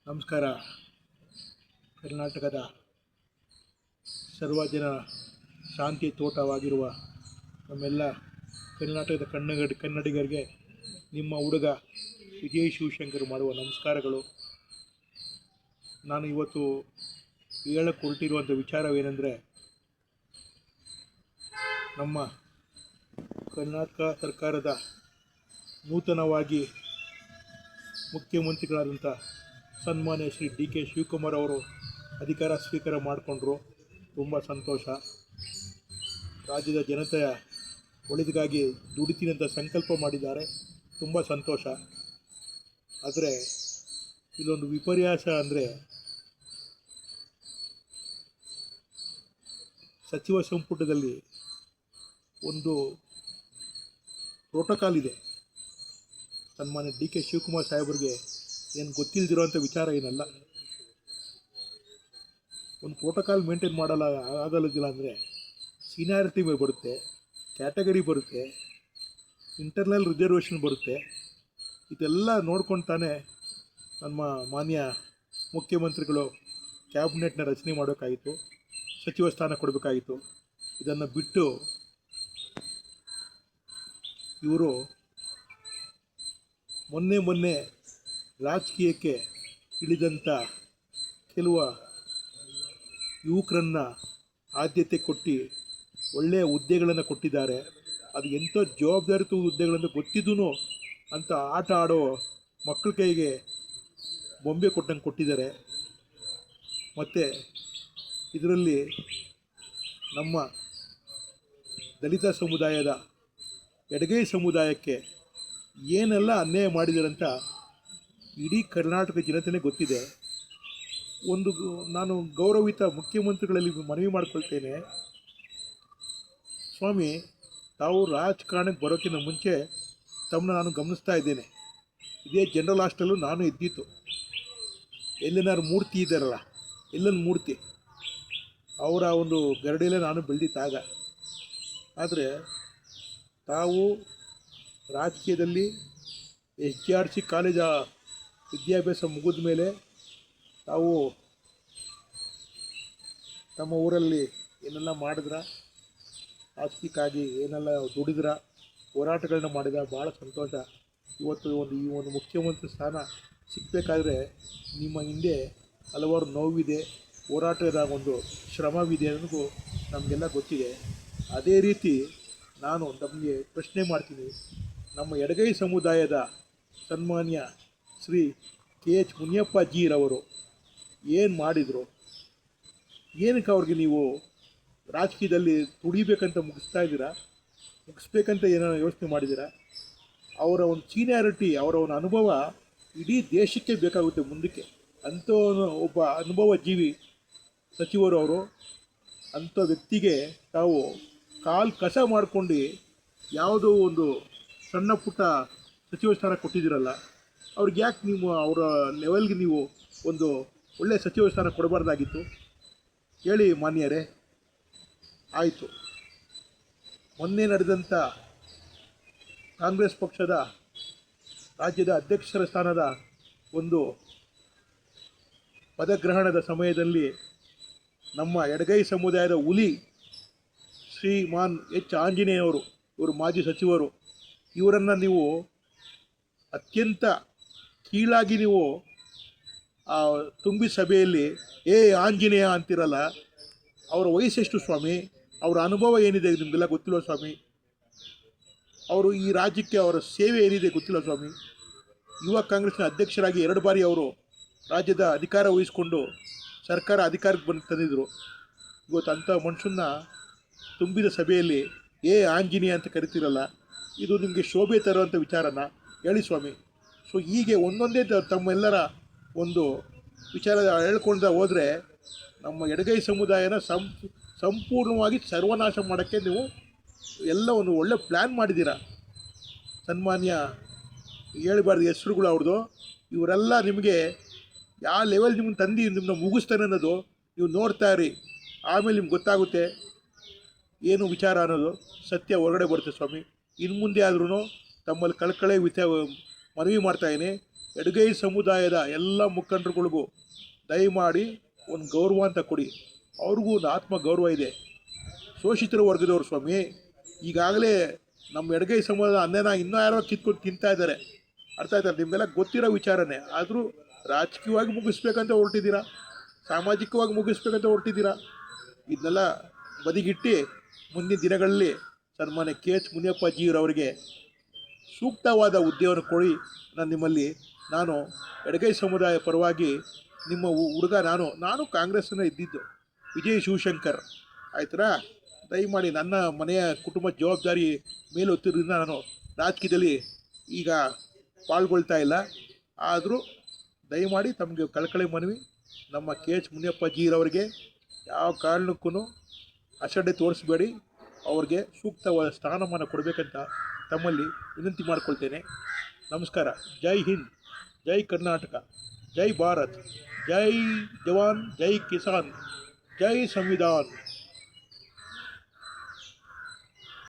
ನಮಸ್ಕಾರ. ಕರ್ನಾಟಕದ ಸರ್ವಜನ ಶಾಂತಿ ತೋಟವಾಗಿರುವ ನಮ್ಮೆಲ್ಲ ಕರ್ನಾಟಕದ ಕನ್ನಡಿಗರಿಗೆ ನಿಮ್ಮ ಹುಡುಗ ವಿಜಯ್ ಶಿವಶಂಕರ್ ಮಾಡುವ ನಮಸ್ಕಾರಗಳು. ನಾನು ಇವತ್ತು ಹೇಳಕ್ಕೆ ಹೊರಟಿರುವಂಥ ವಿಚಾರವೇನೆಂದರೆ, ನಮ್ಮ ಕರ್ನಾಟಕ ಸರ್ಕಾರದ ನೂತನವಾಗಿ ಮುಖ್ಯಮಂತ್ರಿಗಳಾದಂಥ ಸನ್ಮಾನ್ಯ ಶ್ರೀ ಡಿ.ಕೆ. ಶಿವಕುಮಾರ್ ಅವರು ಅಧಿಕಾರ ಸ್ವೀಕಾರ ಮಾಡಿಕೊಂಡ್ರು. ತುಂಬ ಸಂತೋಷ. ರಾಜ್ಯದ ಜನತೆಯ ಒಳಿತಿಗಾಗಿ ದುಡಿತೀನಿ ಅಂತ ಸಂಕಲ್ಪ ಮಾಡಿದ್ದಾರೆ. ತುಂಬ ಸಂತೋಷ. ಆದರೆ ಇಲ್ಲೊಂದು ವಿಪರ್ಯಾಸ ಅಂದರೆ, ಸಚಿವ ಸಂಪುಟದಲ್ಲಿ ಒಂದು ಪ್ರೋಟೋಕಾಲ್ ಇದೆ. ಸನ್ಮಾನ್ಯ ಡಿ.ಕೆ. ಶಿವಕುಮಾರ್ ಸಾಹೇಬರಿಗೆ ಏನು ಗೊತ್ತಿಲ್ಲದಿರೋಂಥ ವಿಚಾರ ಏನಲ್ಲ. ಒಂದು ಪ್ರೋಟೋಕಾಲ್ ಮೇಂಟೈನ್ ಆಗಲಿಲ್ಲ ಅಂದರೆ ಸೀನಿಯಾರಿಟಿ ಬರುತ್ತೆ, ಕ್ಯಾಟಗರಿ ಬರುತ್ತೆ, ಇಂಟರ್ನಲ್ ರಿಸರ್ವೇಷನ್ ಬರುತ್ತೆ. ಇದೆಲ್ಲ ನೋಡ್ಕೊಂಡು ತಾನೇ ನಮ್ಮ ಮಾನ್ಯ ಮುಖ್ಯಮಂತ್ರಿಗಳು ಕ್ಯಾಬಿನೆಟ್ನ ರಚನೆ ಮಾಡೋಕ್ಕಾಗಿತ್ತು, ಸಚಿವ ಸ್ಥಾನ ಕೊಡಬೇಕಾಗಿತ್ತು. ಇದನ್ನು ಬಿಟ್ಟು ಇವರು ಮೊನ್ನೆ ರಾಜಕೀಯಕ್ಕೆ ಇಳಿದಂಥ ಕೆಲವು ಯುವಕರನ್ನು ಆದ್ಯತೆ ಕೊಟ್ಟು ಒಳ್ಳೆಯ ಹುದ್ದೆಗಳನ್ನು ಕೊಟ್ಟಿದ್ದಾರೆ. ಅದು ಎಂಥ ಜವಾಬ್ದಾರಿತ ಹುದ್ದೆಗಳನ್ನು ಗೊತ್ತಿದ್ದೂ ಅಂತ ಆಟ ಆಡೋ ಮಕ್ಕಳ ಕೈಗೆ ಬೊಂಬೆ ಕೊಟ್ಟಂಗೆ ಕೊಟ್ಟಿದ್ದಾರೆ. ಮತ್ತು ಇದರಲ್ಲಿ ನಮ್ಮ ದಲಿತ ಸಮುದಾಯದ ಎಡಗೈ ಸಮುದಾಯಕ್ಕೆ ಏನೆಲ್ಲ ಅನ್ಯಾಯ ಮಾಡಿದಾರಂತ ಇಡೀ ಕರ್ನಾಟಕ ಜನತೆನೇ ಗೊತ್ತಿದೆ. ನಾನು ಗೌರವಿತ ಮುಖ್ಯಮಂತ್ರಿಗಳಲ್ಲಿ ಮನವಿ ಮಾಡಿಕೊಳ್ತೇನೆ, ಸ್ವಾಮಿ, ತಾವು ರಾಜಕಾರಣಕ್ಕೆ ಬರೋಕ್ಕಿಂತ ಮುಂಚೆ ತಮ್ಮನ್ನ ನಾನು ಗಮನಿಸ್ತಾ ಇದ್ದೇನೆ. ಇದೇ ಜನರಲ್ ಹಾಸ್ಟೆಲ್ಲು ನಾನು ಇದ್ದಿತ್ತು. ಎಲ್ಲೇನಾದ್ರು ಮೂರ್ತಿ ಇದ್ದಾರಲ್ಲ, ಎಲ್ಲೊಂದು ಮೂರ್ತಿ, ಅವರ ಒಂದು ಗರಡಿಯಲ್ಲೇ ನಾನು ಬೆಳೆದಿತ್ತಾಗ. ಆದರೆ ತಾವು ರಾಜಕೀಯದಲ್ಲಿ SJRC ಕಾಲೇಜ ವಿದ್ಯಾಭ್ಯಾಸ ಮುಗಿದ ಮೇಲೆ ತಾವು ತಮ್ಮ ಊರಲ್ಲಿ ಏನೆಲ್ಲ ಮಾಡಿದ್ರ, ರಾಜಕೀಯಕ್ಕಾಗಿ ಏನೆಲ್ಲ ದುಡಿದ್ರ, ಹೋರಾಟಗಳನ್ನ ಮಾಡಿದ, ಭಾಳ ಸಂತೋಷ. ಇವತ್ತು ಈ ಒಂದು ಮುಖ್ಯಮಂತ್ರಿ ಸ್ಥಾನ ಸಿಗಬೇಕಾದ್ರೆ ನಿಮ್ಮ ಹಿಂದೆ ಹಲವಾರು ನೋವಿದೆ, ಹೋರಾಟದ ಒಂದು ಶ್ರಮವಿದೆ ಅನ್ನೋದು ನಮಗೆಲ್ಲ ಗೊತ್ತಿದೆ. ಅದೇ ರೀತಿ ನಾನು ನಮಗೆ ಪ್ರಶ್ನೆ ಮಾಡ್ತೀನಿ, ನಮ್ಮ ಎಡಗೈ ಸಮುದಾಯದ ಸನ್ಮಾನ್ಯ ಶ್ರೀ KH ಮುನಿಯಪ್ಪಾಜಿರವರು ಏನು ಮಾಡಿದರು? ಏನಕ್ಕೆ ಅವ್ರಿಗೆ ನೀವು ರಾಜಕೀಯದಲ್ಲಿ ತುಡಿಬೇಕಂತ ಮುಗಿಸ್ಬೇಕಂತ ಏನೋ ಯೋಚನೆ ಮಾಡಿದ್ದೀರಾ? ಅವರ ಒಂದು ಸೀನಿಯಾರಿಟಿ, ಅವರ ಒಂದು ಅನುಭವ ಇಡೀ ದೇಶಕ್ಕೆ ಬೇಕಾಗುತ್ತೆ ಮುಂದಕ್ಕೆ. ಅಂಥ ಒಬ್ಬ ಅನುಭವ ಜೀವಿ ಸಚಿವರು ಅವರು. ಅಂಥ ವ್ಯಕ್ತಿಗೆ ತಾವು ಕಸ ಮಾಡ್ಕೊಂಡು ಯಾವುದೋ ಒಂದು ಸಣ್ಣ ಪುಟ್ಟ ಸಚಿವ ಸ್ಥಾನ ಕೊಟ್ಟಿದ್ದೀರಲ್ಲ, ಅವ್ರಿಗೆ ಯಾಕೆ ನೀವು ಅವರ ಲೆವೆಲ್ಗೆ ನೀವು ಒಂದು ಒಳ್ಳೆಯ ಸಚಿವ ಸ್ಥಾನ ಕೊಡಬಾರ್ದಾಗಿತ್ತು? ಹೇಳಿ ಮಾನ್ಯರೇ. ಆಯಿತು, ಮೊನ್ನೆ ನಡೆದಂಥ ಕಾಂಗ್ರೆಸ್ ಪಕ್ಷದ ರಾಜ್ಯದ ಅಧ್ಯಕ್ಷರ ಸ್ಥಾನದ ಒಂದು ಪದಗ್ರಹಣದ ಸಮಯದಲ್ಲಿ ನಮ್ಮ ಎಡಗೈ ಸಮುದಾಯದ ಹುಲಿ ಶ್ರೀಮಾನ್ H. ಆಂಜನೇಯವರು, ಇವರು ಮಾಜಿ ಸಚಿವರು, ಇವರನ್ನು ನೀವು ಅತ್ಯಂತ ಕೀಳಾಗಿ ನೀವು ಆ ತುಂಬಿ ಸಭೆಯಲ್ಲಿ ಆಂಜನೇಯ ಅಂತಿರಲ್ಲ. ಅವರ ವಯಸ್ಸೆಷ್ಟು ಸ್ವಾಮಿ? ಅವರ ಅನುಭವ ಏನಿದೆ ನಿಮಗೆಲ್ಲ ಗೊತ್ತಿಲ್ಲ ಸ್ವಾಮಿ? ಅವರು ಈ ರಾಜ್ಯಕ್ಕೆ ಅವರ ಸೇವೆ ಏನಿದೆ ಗೊತ್ತಿಲ್ಲ ಸ್ವಾಮಿ? ಯುವ ಕಾಂಗ್ರೆಸ್ನ ಅಧ್ಯಕ್ಷರಾಗಿ 2 ಬಾರಿ ಅವರು ರಾಜ್ಯದ ಅಧಿಕಾರ ವಹಿಸ್ಕೊಂಡು ಸರ್ಕಾರ ಅಧಿಕಾರಕ್ಕೆ ತಂದಿದ್ದರು. ಇವತ್ತು ಅಂಥ ಮನುಷ್ಯನ್ನ ತುಂಬಿದ ಸಭೆಯಲ್ಲಿ ಆಂಜನೇಯ ಅಂತ ಕರಿತೀರಲ್ಲ, ಇದು ನಿಮಗೆ ಶೋಭೆ ತರುವಂಥ ವಿಚಾರನ? ಹೇಳಿ ಸ್ವಾಮಿ. ಸೊ ಹೀಗೆ ಒಂದೊಂದೇ ತಮ್ಮೆಲ್ಲರ ಒಂದು ವಿಚಾರ ಹೇಳ್ಕೊಂಡು ಹೋದರೆ ನಮ್ಮ ಎಡಗೈ ಸಮುದಾಯನ ಸಂಪೂರ್ಣವಾಗಿ ಸರ್ವನಾಶ ಮಾಡೋಕ್ಕೆ ನೀವು ಎಲ್ಲ ಒಂದು ಒಳ್ಳೆ ಪ್ಲ್ಯಾನ್ ಮಾಡಿದ್ದೀರ. ಸನ್ಮಾನ್ಯ ಹೇಳಬಾರ್ದು ಹೆಸರುಗಳು ಅವ್ರದ್ದು. ಇವರೆಲ್ಲ ನಿಮಗೆ ಯಾವ ಲೆವೆಲ್ ನಿಮ್ಮನ್ನು ತಂದು ನಿಮ್ಮನ್ನ ಮುಗಿಸ್ತಾನೆ ಅನ್ನೋದು ನೀವು ನೋಡ್ತಾ ಇರಿ. ಆಮೇಲೆ ನಿಮ್ಗೆ ಗೊತ್ತಾಗುತ್ತೆ ಏನು ವಿಚಾರ ಅನ್ನೋದು, ಸತ್ಯ ಹೊರಗಡೆ ಬರುತ್ತೆ ಸ್ವಾಮಿ. ಇನ್ನು ಮುಂದೆ ಆದ್ರೂ ತಮ್ಮಲ್ಲಿ ಕಳಕಳೆ ಮನವಿ ಮಾಡ್ತಾಯಿದ್ದೀನಿ. ಎಡಗೈ ಸಮುದಾಯದ ಎಲ್ಲ ಮುಖಂಡರುಗಳಿಗೂ ದಯಮಾಡಿ ಒಂದು ಗೌರವ ಅಂತ ಕೊಡಿ. ಅವ್ರಿಗೂ ಒಂದು ಆತ್ಮ ಗೌರವ ಇದೆ. ಶೋಷಿತರ ವರ್ಗದವರು ಸ್ವಾಮಿ. ಈಗಾಗಲೇ ನಮ್ಮ ಎಡಗೈ ಸಮುದಾಯದ ಅನ್ನನ ಇನ್ನೂ ಯಾರೋ ಕಿತ್ಕೊಂಡು ತಿಂತಾ ಇದ್ದಾರೆ. ಅರ್ಥ ಆಯ್ತಾರೆ? ನಿಮಗೆಲ್ಲ ಗೊತ್ತಿರೋ ವಿಚಾರನೇ. ಆದರೂ ರಾಜಕೀಯವಾಗಿ ಮುಗಿಸ್ಬೇಕಂತ ಹೊರಟಿದ್ದೀರಾ, ಸಾಮಾಜಿಕವಾಗಿ ಮುಗಿಸ್ಬೇಕಂತ ಹೊರಟಿದ್ದೀರಾ. ಇದನ್ನೆಲ್ಲ ಬದಿಗಿಟ್ಟು ಮುಂದಿನ ದಿನಗಳಲ್ಲಿ ಸನ್ಮಾನ್ಯ ಕೆ ಎಚ್ ಮುನಿಯಪ್ಪಾಜಿಯವರಿಗೆ ಸೂಕ್ತವಾದ ಹುದ್ದೆಯನ್ನು ಕೊಡಿ. ನಾನು ಎಡಗೈ ಸಮುದಾಯ ಪರವಾಗಿ ನಿಮ್ಮ ಹುಡುಗ ನಾನು ಕಾಂಗ್ರೆಸ್ನ ಇದ್ದಿದ್ದು, ವಿಜಯ್ ಶಿವಶಂಕರ್ ಆಯ್ತಾ. ದಯಮಾಡಿ ನನ್ನ ಮನೆಯ ಕುಟುಂಬದ ಜವಾಬ್ದಾರಿ ಮೇಲೆ ಹೊತ್ತಿರೋದ್ರಿಂದ ನಾನು ರಾಜಕೀಯದಲ್ಲಿ ಈಗ ಪಾಲ್ಗೊಳ್ತಾ ಇಲ್ಲ. ಆದರೂ ದಯಮಾಡಿ ತಮಗೆ ಕಳಕಳಿ ಮನವಿ, ನಮ್ಮ ಕೆ ಎಚ್ ಮುನಿಯಪ್ಪಾಜಿರವರಿಗೆ ಯಾವ ಕಾರಣಕ್ಕೂ ಅಸಡ್ಡೆ ತೋರಿಸಬೇಡಿ. ಅವ್ರಿಗೆ ಸೂಕ್ತವಾದ ಸ್ಥಾನಮಾನ ಕೊಡಬೇಕಂತ ತಮ್ಮಲ್ಲಿ ವಿನಂತಿ ಮಾಡಿಕೊಳ್ತೇನೆ. ನಮಸ್ಕಾರ. ಜೈ ಹಿಂದ್, ಜೈ ಕರ್ನಾಟಕ, ಜೈ ಭಾರತ್, ಜೈ ಜವಾನ್, ಜೈ ಕಿಸಾನ್, ಜೈ ಸಂವಿಧಾನ್.